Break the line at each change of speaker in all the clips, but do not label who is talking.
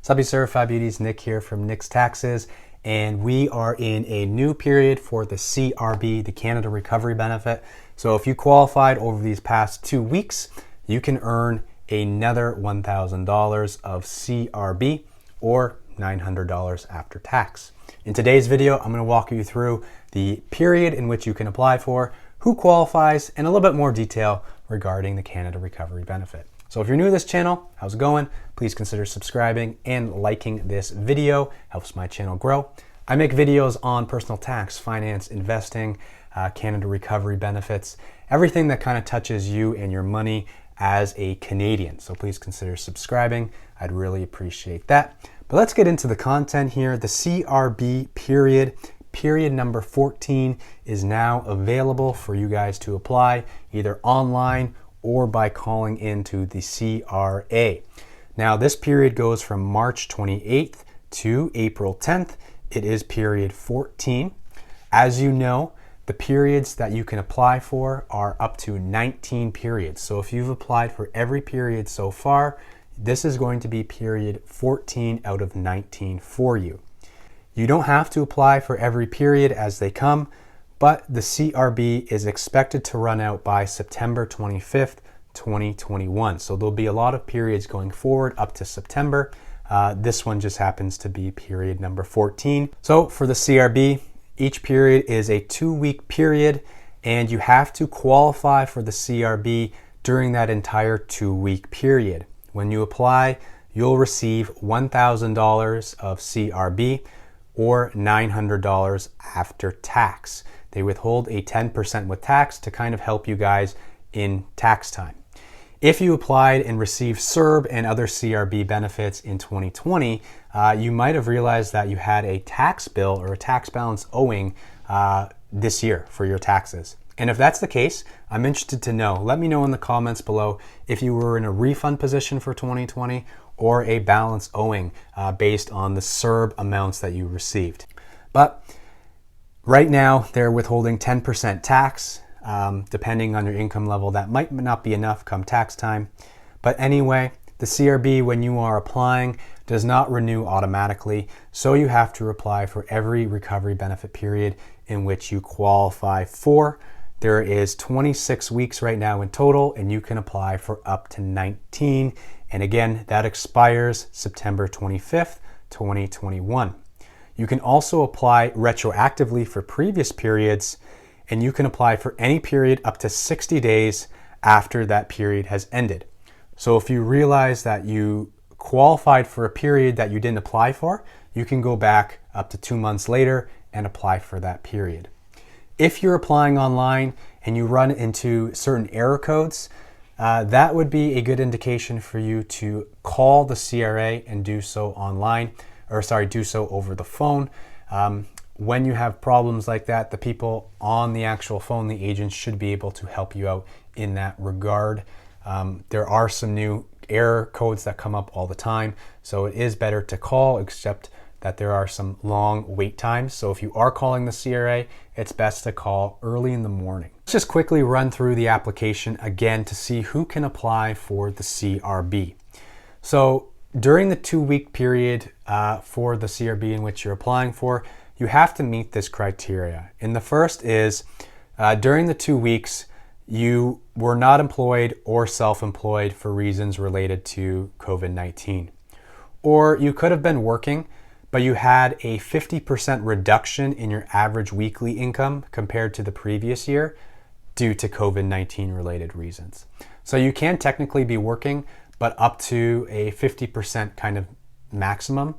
Sup, you certified beauties? Nick here from Nick's Taxes, and we are in a new period for the CRB, the Canada Recovery Benefit. So if you qualified over these past 2 weeks, you can earn another $1,000 of CRB or $900 after tax. In today's video, I'm going to walk you through the period in which you can apply for, who qualifies, and a little bit more detail regarding the Canada Recovery Benefit. So if you're new to this channel, how's it going? Please consider subscribing and liking this video. Helps my channel grow. I make videos on personal tax, finance, investing, Canada Recovery Benefits, everything that kind of touches you and your money as a Canadian. So please consider subscribing. I'd really appreciate that. But let's get into the content here. The CRB period number 14 is now available for you guys to apply either online or by calling into the CRA. Now this period goes from March 28th to April 10th. It is period 14. As you know, the periods that you can apply for are up to 19 periods. So if you've applied for every period so far, this is going to be period 14 out of 19 for you. You don't have to apply for every period as they come, but the CRB is expected to run out by September 25th, 2021. So there'll be a lot of periods going forward up to September. This one just happens to be period number 14. So for the CRB, each period is a 2-week period, and you have to qualify for the CRB during that entire 2-week period. When you apply, you'll receive $1,000 of CRB or $900 after tax. They withhold a 10% with tax to kind of help you guys in tax time. If you applied and received CRB and other CRB benefits in 2020, you might have realized that you had a tax bill or a tax balance owing this year for your taxes. And if that's the case, I'm interested to know. Let me know in the comments below if you were in a refund position for 2020 or a balance owing based on the CRB amounts that you received. But right now, they're withholding 10% tax. Depending on your income level, that might not be enough come tax time. But anyway, the CRB, when you are applying, does not renew automatically. So you have to apply for every recovery benefit period in which you qualify for. There is 26 weeks right now in total, and you can apply for up to 19. And again, that expires September 25th, 2021. You can also apply retroactively for previous periods, and you can apply for any period up to 60 days after that period has ended. So if you realize that you qualified for a period that you didn't apply for, you can go back up to 2 months later and apply for that period. If you're applying online and you run into certain error codes, that would be a good indication for you to call the CRA and do so online, do so over the phone. When you have problems like that, the people on the actual phone, the agents, should be able to help you out in that regard. There are some new error codes that come up all the time, so it is better to call, except that there are some long wait times. So if you are calling the CRA, it's best to call early in the morning. Let's just quickly run through the application again to see who can apply for the CRB. So during the 2-week period for the CRB in which you're applying for, you have to meet this criteria. And the first is during the 2 weeks, you were not employed or self-employed for reasons related to COVID-19. Or you could have been working, but you had a 50% reduction in your average weekly income compared to the previous year due to COVID-19 related reasons. So you can technically be working, but up to a 50% kind of maximum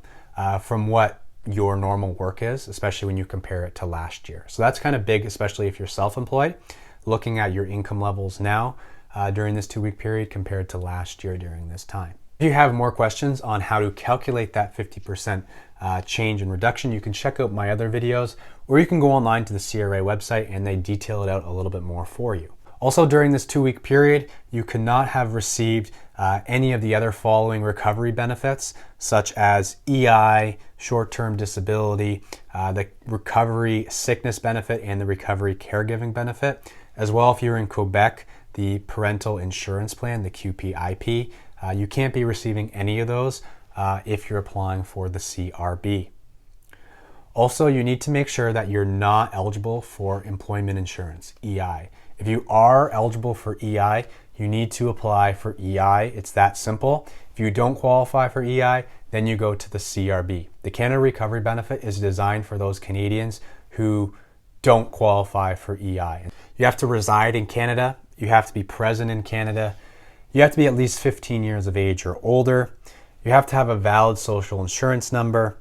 from what your normal work is, especially when you compare it to last year. So that's kind of big, especially if you're self-employed, looking at your income levels now during this 2-week period compared to last year during this time. If you have more questions on how to calculate that 50% change and reduction, you can check out my other videos, or you can go online to the CRA website and they detail it out a little bit more for you. Also, during this 2-week period, you could not have received any of the other following recovery benefits, such as EI, short-term disability, the recovery sickness benefit, and the recovery caregiving benefit. As well, if you're in Quebec, the parental insurance plan, the QPIP, you can't be receiving any of those if you're applying for the CRB. Also, you need to make sure that you're not eligible for employment insurance, EI. If you are eligible for EI, you need to apply for EI. It's that simple. If you don't qualify for EI, then you go to the CRB. The Canada Recovery Benefit is designed for those Canadians who don't qualify for EI. You have to reside in Canada. You have to be present in Canada. You have to be at least 15 years of age or older. You have to have a valid social insurance number.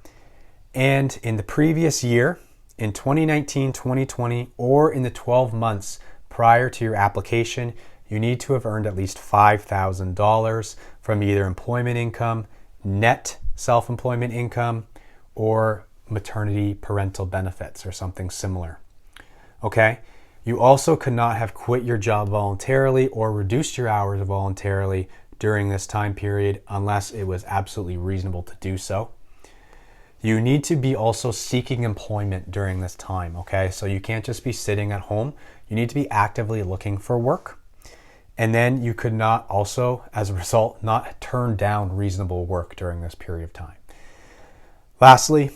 And in the previous year, in 2019, 2020, or in the 12 months prior to your application, you need to have earned at least $5,000 from either employment income, net self-employment income, or maternity parental benefits or something similar. Okay? You also could not have quit your job voluntarily or reduced your hours voluntarily during this time period unless it was absolutely reasonable to do so. You need to be also seeking employment during this time, okay? So you can't just be sitting at home. You need to be actively looking for work. And then you could not also, as a result, not turn down reasonable work during this period of time. Lastly,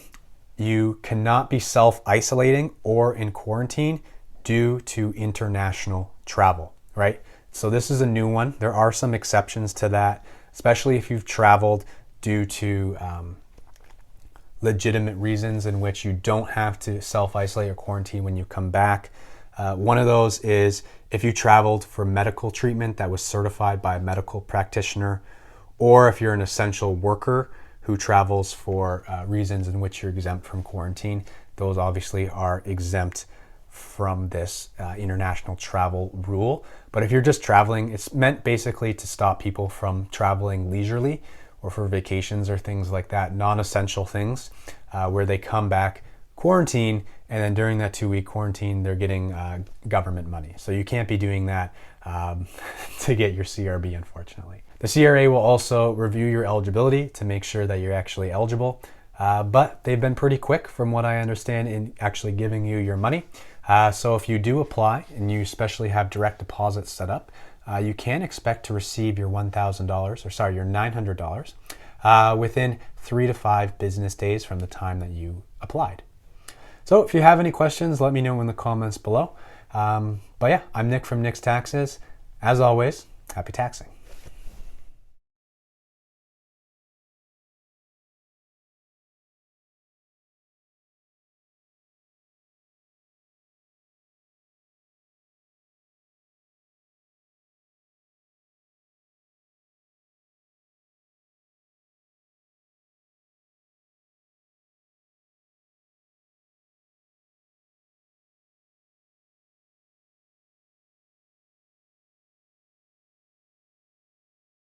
you cannot be self-isolating or in quarantine due to international travel, right? So this is a new one. There are some exceptions to that, especially if you've traveled due to legitimate reasons in which you don't have to self-isolate or quarantine when you come back. One of those is if you traveled for medical treatment that was certified by a medical practitioner, or if you're an essential worker who travels for reasons in which you're exempt from quarantine. Those obviously are exempt from this international travel rule. But if you're just traveling, it's meant basically to stop people from traveling leisurely or for vacations or things like that, non-essential things, where they come back, quarantine, and then during that 2-week quarantine, they're getting government money. So you can't be doing that to get your CRB, unfortunately. The CRA will also review your eligibility to make sure that you're actually eligible, but they've been pretty quick from what I understand in actually giving you your money. So if you do apply and you especially have direct deposits set up, you can expect to receive your $1,000, or sorry, your $900 within 3 to 5 business days from the time that you applied. So if you have any questions, let me know in the comments below. But yeah, I'm Nick from Nick's Taxes. As always, happy taxing.